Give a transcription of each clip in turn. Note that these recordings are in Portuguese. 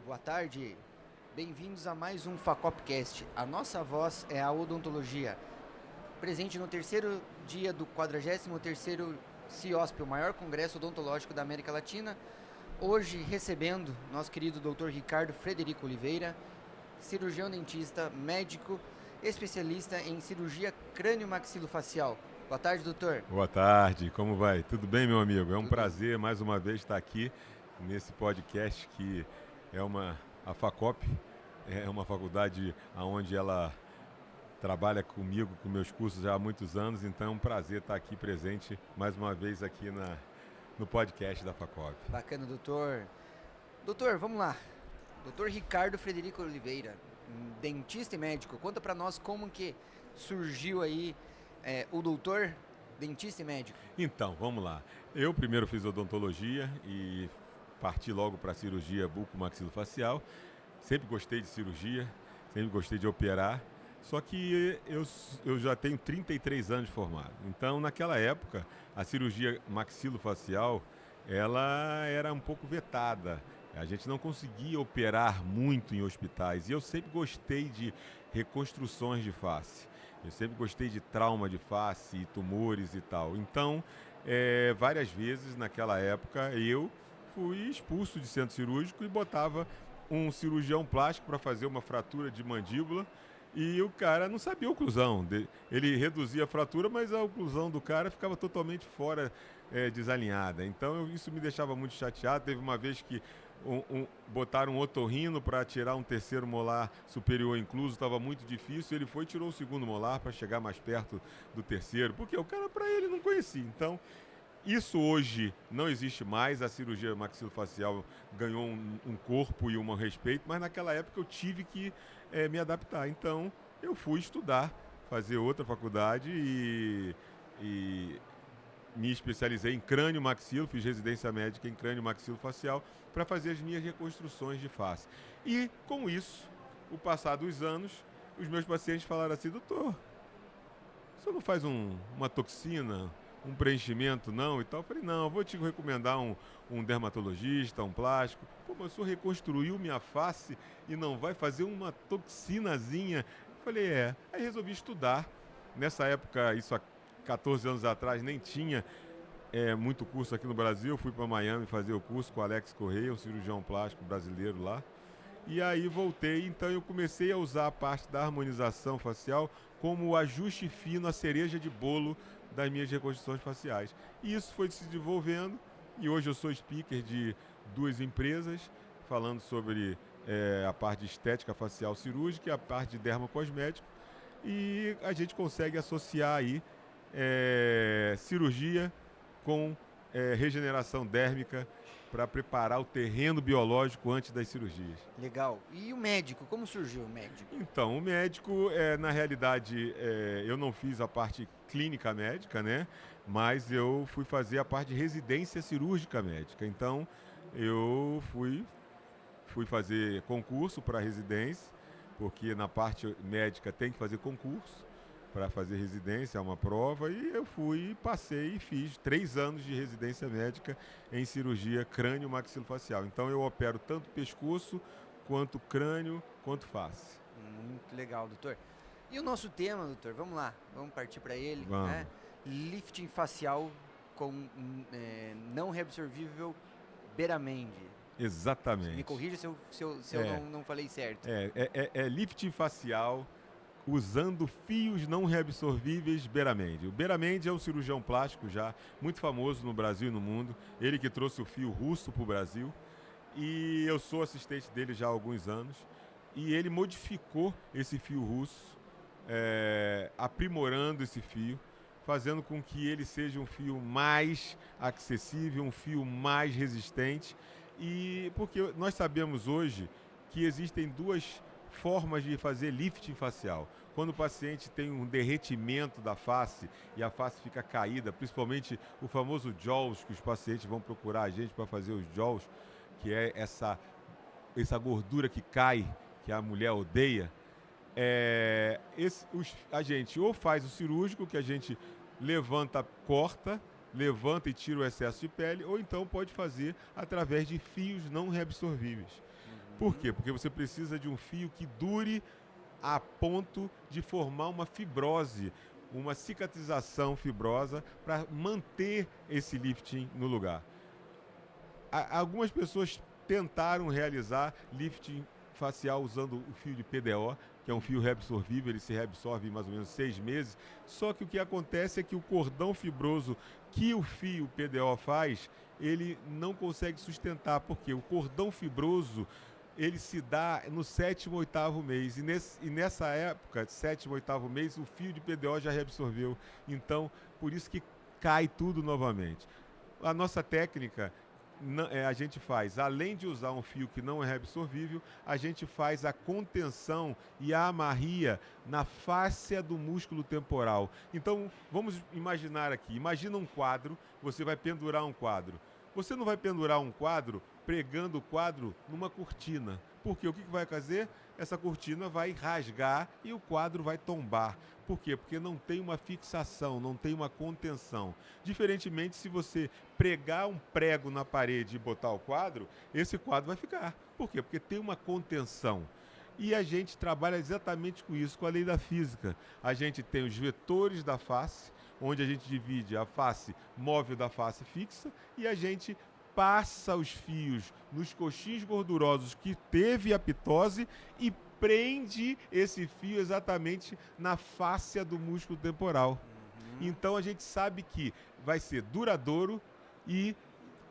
Boa tarde, bem-vindos a mais um Facopcast. A nossa voz é a odontologia. Presente no terceiro dia do 43º CIOSP, o maior congresso odontológico da América Latina. Hoje recebendo nosso querido Dr. Ricardo Frederico Oliveira, cirurgião dentista, médico, especialista em cirurgia crânio-maxilofacial. Boa tarde, doutor. Boa tarde, como vai? Tudo bem, meu amigo? É um prazer mais uma vez estar aqui nesse podcast que é a Facop é uma faculdade onde ela trabalha comigo, com meus cursos já há muitos anos, então é um prazer estar aqui presente mais uma vez aqui no podcast da Facop. Bacana, doutor. Doutor, vamos lá. Doutor Ricardo Frederico Oliveira, dentista e médico. Conta pra nós como que surgiu aí o doutor dentista e médico. Então, vamos lá. Eu primeiro fiz odontologia e parti logo para a cirurgia bucomaxilofacial. Sempre gostei de cirurgia, sempre gostei de operar. Só que eu já tenho 33 anos de formado. Então, naquela época, a cirurgia maxilofacial, ela era um pouco vetada. A gente não conseguia operar muito em hospitais. E eu sempre gostei de reconstruções de face. Eu sempre gostei de trauma de face, e tumores e tal. Então, várias vezes naquela época, eu fui expulso de centro cirúrgico e botava um cirurgião plástico para fazer uma fratura de mandíbula. E o cara não sabia a oclusão. Ele reduzia a fratura, mas a oclusão do cara ficava totalmente fora, desalinhada. Então isso me deixava muito chateado. Teve uma vez que botaram um otorrino para tirar um terceiro molar superior incluso, estava muito difícil. Ele foi e tirou o segundo molar para chegar mais perto do terceiro, porque o cara, para ele, não conhecia. Então, isso hoje não existe mais, a cirurgia maxilofacial ganhou um corpo e um respeito, mas naquela época eu tive que me adaptar. Então eu fui estudar, fazer outra faculdade e me especializei em crânio-maxilo, fiz residência médica em crânio-maxilofacial para fazer as minhas reconstruções de face. E com isso, o passar dos anos, os meus pacientes falaram assim: doutor, você não faz uma toxina, um preenchimento não e tal? Eu falei: não, eu vou te recomendar um dermatologista, um plástico. Pô, mas o senhor reconstruiu minha face e não vai fazer uma toxinazinha? Eu falei: Aí resolvi estudar. Nessa época, isso há 14 anos atrás, nem tinha muito curso aqui no Brasil. Eu fui para Miami fazer o curso com o Alex Correia, um cirurgião plástico brasileiro lá. E aí voltei, então eu comecei a usar a parte da harmonização facial como o ajuste fino, a cereja de bolo das minhas reconstruções faciais. E isso foi se desenvolvendo e hoje eu sou speaker de 2 empresas falando sobre a parte de estética facial cirúrgica e a parte de dermocosmético. E a gente consegue associar aí cirurgia com regeneração dérmica para preparar o terreno biológico antes das cirurgias. Legal. E o médico, como surgiu o médico? Então, o médico, na realidade, eu não fiz a parte clínica médica, né? Mas eu fui fazer a parte de residência cirúrgica médica. Então, eu fui fazer concurso para residência, porque na parte médica tem que fazer concurso para fazer residência, é uma prova, e eu fui, passei e fiz 3 anos de residência médica em cirurgia crânio-maxilofacial. Então eu opero tanto pescoço, quanto crânio, quanto face. Muito legal, doutor. E o nosso tema, doutor, vamos lá, vamos partir para ele, Vamos. né? Lifting facial com não reabsorvível Beramende. Exatamente. Me corrija se eu não falei certo. É lifting facial usando fios não reabsorvíveis Beramende. O Beramende é um cirurgião plástico já muito famoso no Brasil e no mundo. Ele que trouxe o fio russo para o Brasil. E eu sou assistente dele já há alguns anos. E ele modificou esse fio russo, aprimorando esse fio, fazendo com que ele seja um fio mais acessível, um fio mais resistente. E porque nós sabemos hoje que existem 2 formas de fazer lifting facial. Quando o paciente tem um derretimento da face e a face fica caída, principalmente o famoso jaws, que os pacientes vão procurar a gente para fazer os jaws, que é essa gordura que cai, que a mulher odeia. A gente ou faz o cirúrgico, que a gente corta, levanta e tira o excesso de pele, ou então pode fazer através de fios não reabsorvíveis. Por quê? Porque você precisa de um fio que dure a ponto de formar uma fibrose, uma cicatrização fibrosa para manter esse lifting no lugar. Algumas pessoas tentaram realizar lifting facial usando o fio de PDO, que é um fio reabsorvível, ele se reabsorve em mais ou menos 6 meses, só que o que acontece é que o cordão fibroso que o fio PDO faz, ele não consegue sustentar, porque o cordão fibroso ele se dá no 7º, 8º mês. E nessa época, 7º, 8º mês, o fio de PDO já reabsorveu. Então, por isso que cai tudo novamente. A nossa técnica, a gente faz, além de usar um fio que não é reabsorvível, a gente faz a contenção e a amarria na fáscia do músculo temporal. Então, vamos imaginar aqui. Imagina um quadro, você vai pendurar um quadro. Você não vai pendurar um quadro pregando o quadro numa cortina. Porque o que vai fazer? Essa cortina vai rasgar e o quadro vai tombar. Por quê? Porque não tem uma fixação, não tem uma contenção. Diferentemente, se você pregar um prego na parede e botar o quadro, esse quadro vai ficar. Por quê? Porque tem uma contenção. E a gente trabalha exatamente com isso, com a lei da física. A gente tem os vetores da face, onde a gente divide a face móvel da face fixa, e a gente passa os fios nos coxins gordurosos que teve a pitose e prende esse fio exatamente na fáscia do músculo temporal. Então a gente sabe que vai ser duradouro e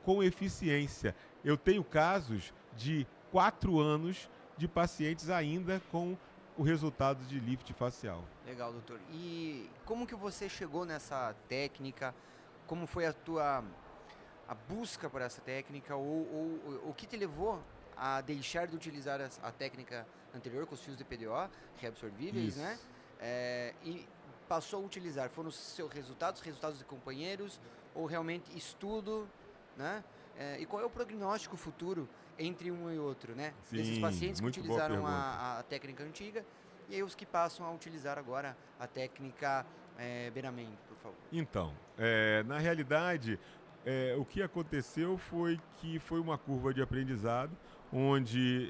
com eficiência. Eu tenho casos de 4 anos de pacientes ainda com o resultado de lift facial. Legal, doutor. E como que você chegou nessa técnica? Como foi a busca por essa técnica? Ou o que te levou a deixar de utilizar a técnica anterior com os fios de PDO, reabsorvíveis, né? E passou a utilizar? Foram os seus resultados de companheiros ou realmente estudo, né? E qual é o prognóstico futuro entre um e outro, né? Sim, desses pacientes que utilizaram a técnica antiga e aí os que passam a utilizar agora a técnica Benamend, por favor. Então, na realidade, o que aconteceu foi que foi uma curva de aprendizado, onde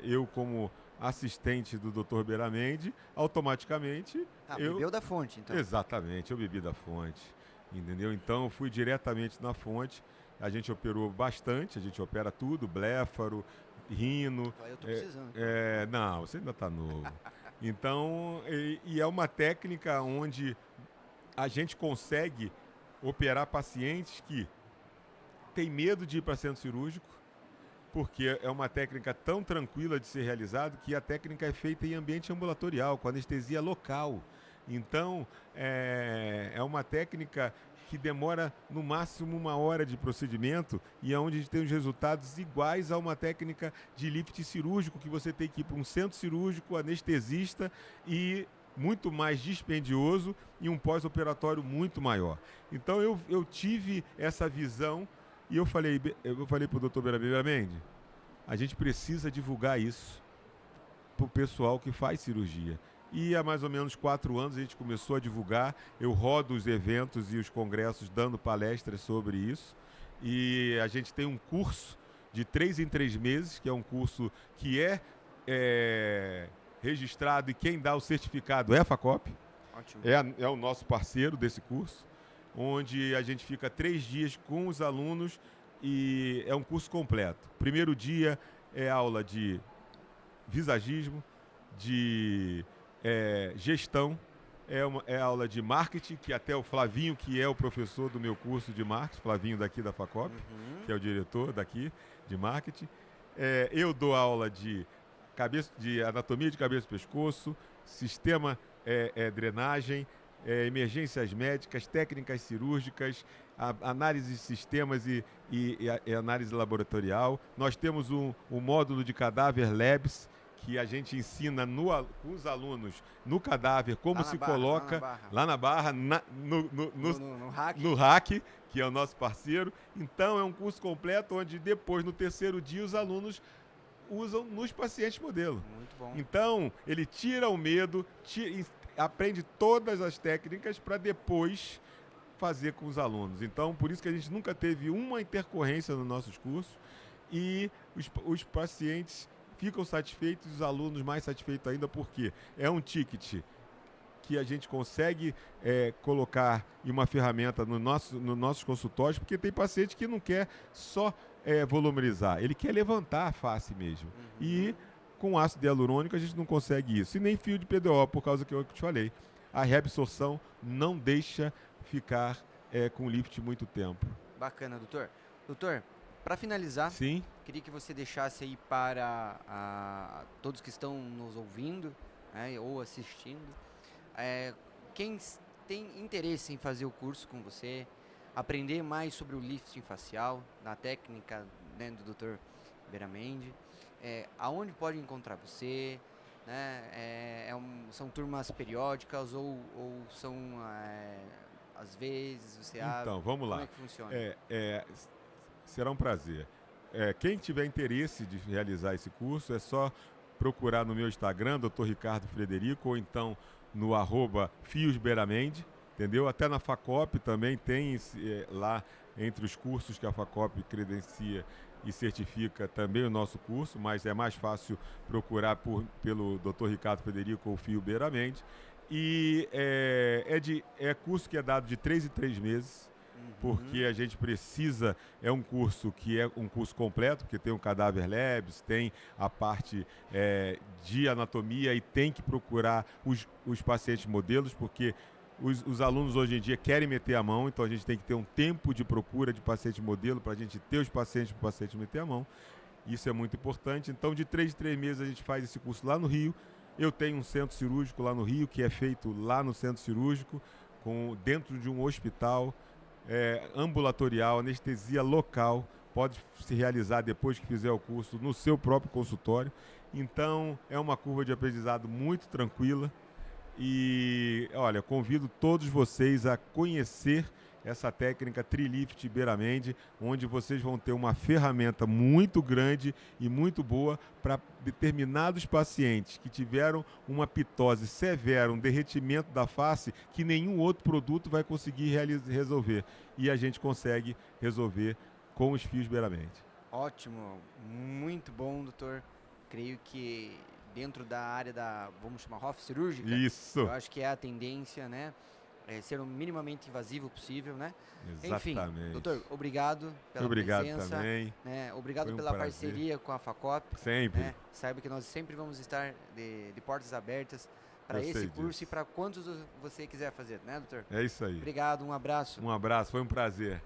eu, como assistente do Dr. Benamend, automaticamente... bebeu da fonte, então. Exatamente, eu bebi da fonte, entendeu? Então, eu fui diretamente na fonte. A gente operou bastante, a gente opera tudo, bléfaro, rino. Eu tô precisando. Não, você ainda está novo. Então, e é uma técnica onde a gente consegue operar pacientes que têm medo de ir para centro cirúrgico, porque é uma técnica tão tranquila de ser realizada que a técnica é feita em ambiente ambulatorial, com anestesia local. Então, é uma técnica que demora no máximo 1 hora de procedimento e é onde a gente tem os resultados iguais a uma técnica de lift cirúrgico, que você tem que ir para um centro cirúrgico, anestesista e muito mais dispendioso e um pós-operatório muito maior. Então eu tive essa visão e eu falei para o Dr. Benamend, a gente precisa divulgar isso para o pessoal que faz cirurgia. E há mais ou menos 4 anos a gente começou a divulgar. Eu rodo os eventos e os congressos dando palestras sobre isso. E a gente tem um curso de 3 em 3 meses, que é um curso que é registrado e quem dá o certificado é a FACOP. Ótimo. É o nosso parceiro desse curso, onde a gente fica 3 dias com os alunos e é um curso completo. Primeiro dia é aula de visagismo, de gestão, é aula de marketing, que até o Flavinho, que é o professor do meu curso de marketing, Flavinho daqui da FACOP, que é o diretor daqui de marketing. Eu dou aula de anatomia de cabeça e pescoço, sistema drenagem, emergências médicas, técnicas cirúrgicas, análise de sistemas e análise laboratorial. Nós temos um módulo de cadáver Labs, que a gente ensina com os alunos no cadáver como se coloca lá na barra, no RAC, que é o nosso parceiro. Então é um curso completo onde depois, no 3º dia, os alunos usam nos pacientes modelo. Muito bom. Então ele tira o medo, aprende todas as técnicas para depois fazer com os alunos. Então por isso que a gente nunca teve uma intercorrência nos nossos cursos. e os pacientes ficam satisfeitos, os alunos mais satisfeitos ainda, porque é um ticket que a gente consegue colocar em uma ferramenta no nossos consultórios, porque tem paciente que não quer só volumerizar, ele quer levantar a face mesmo. E com ácido hialurônico a gente não consegue isso. E nem fio de PDO, por causa que eu te falei. A reabsorção não deixa ficar com lift muito tempo. Bacana, doutor. Doutor, para finalizar, sim, queria que você deixasse aí para todos que estão nos ouvindo, né, ou assistindo, quem tem interesse em fazer o curso com você, aprender mais sobre o lifting facial, na técnica, né, do Dr. Beramendi, aonde pode encontrar você, né, são turmas periódicas ou são, às vezes, você abre? Então, vamos lá. Como é que funciona? Será um prazer. Quem tiver interesse de realizar esse curso, é só procurar no meu Instagram, Dr. Ricardo Frederico, ou então no @fiosberamendi, entendeu? Até na FACOP também tem lá, entre os cursos que a FACOP credencia e certifica, também o nosso curso, mas é mais fácil procurar pelo Dr. Ricardo Frederico ou Fio Beramendi. E é curso que é dado de 3 em 3 meses, porque a gente precisa, é um curso que é um curso completo, porque tem o Cadaver Labs, tem a parte de anatomia e tem que procurar os pacientes modelos, porque os alunos hoje em dia querem meter a mão, então a gente tem que ter um tempo de procura de paciente modelo para a gente ter os pacientes para o paciente meter a mão. Isso é muito importante. Então, de 3 em 3 meses a gente faz esse curso lá no Rio. Eu tenho um centro cirúrgico lá no Rio, que é feito lá no centro cirúrgico, dentro de um hospital ambulatorial, anestesia local, pode se realizar depois que fizer o curso no seu próprio consultório. Então, é uma curva de aprendizado muito tranquila e, olha, convido todos vocês a conhecer essa técnica Trilift Beramendi, onde vocês vão ter uma ferramenta muito grande e muito boa para determinados pacientes que tiveram uma pitose severa, um derretimento da face, que nenhum outro produto vai conseguir resolver. E a gente consegue resolver com os fios Beramendi. Ótimo, muito bom, doutor. Creio que dentro da área vamos chamar ROF cirúrgica, isso, eu acho que é a tendência, né? Ser o minimamente invasivo possível, né? Exatamente. Enfim, doutor, obrigado pela presença. Também. Né? Obrigado pela parceria com a FACOP. Sempre. Né? Saiba que nós sempre vamos estar de portas abertas para esse curso disso. E para quantos você quiser fazer, né, doutor? É isso aí. Obrigado, um abraço. Um abraço, foi um prazer.